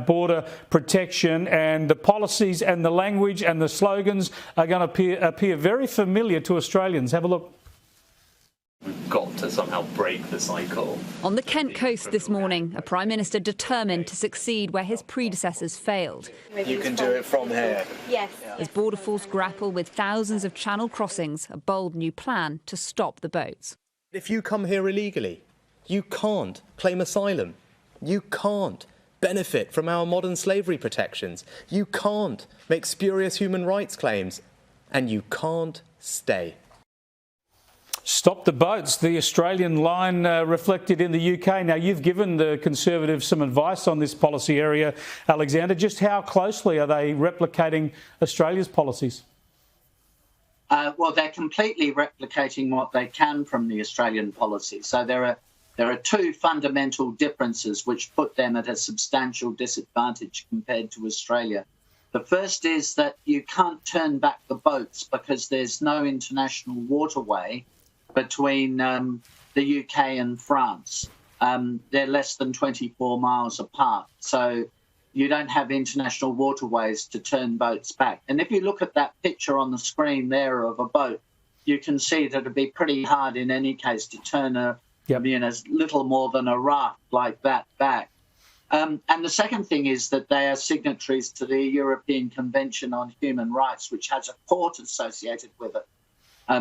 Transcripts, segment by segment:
border protection, and the policies and the language and the slogans are going to appear very familiar to Australians. Have a look. We've got to somehow break the cycle. On the Kent coast this morning, a Prime Minister determined to succeed where his predecessors failed. You can do it from here. Yes. As border force grapple with thousands of channel crossings, a bold new plan to stop the boats. If you come here illegally, you can't claim asylum. You can't benefit from our modern slavery protections. You can't make spurious human rights claims. And you can't stay. Stop the boats, the Australian line reflected in the UK. Now, you've given the Conservatives some advice on this policy area, Alexander. Just how closely are they replicating Australia's policies? Well, they're completely replicating what they can from the Australian policy. So there are two fundamental differences which put them at a substantial disadvantage compared to Australia. The first is that you can't turn back the boats because there's no international waterway between the UK and France. They're less than 24 miles apart. So you don't have international waterways to turn boats back. And if you look at that picture on the screen there of a boat, you can see that it'd be pretty hard in any case to turn little more than a raft like that back. And the second thing is that they are signatories to the European Convention on Human Rights, which has a court associated with it,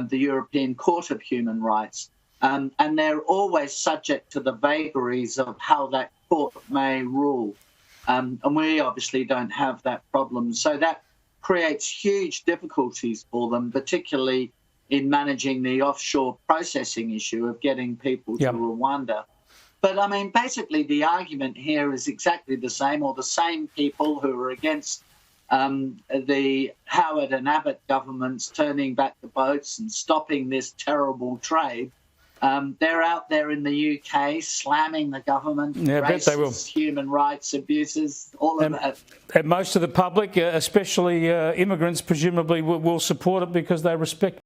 the European Court of Human Rights. And they're always subject to the vagaries of how that court may rule. And we obviously don't have that problem. So that creates huge difficulties for them, particularly in managing the offshore processing issue of getting people to Rwanda. But, I mean, basically the argument here is exactly the same, or the same people who are against the Howard and Abbott governments turning back the boats and stopping this terrible trade. They're out there in the UK slamming the government, racist, human rights abuses, all of that. And most of the public, especially immigrants, presumably will support it because they respect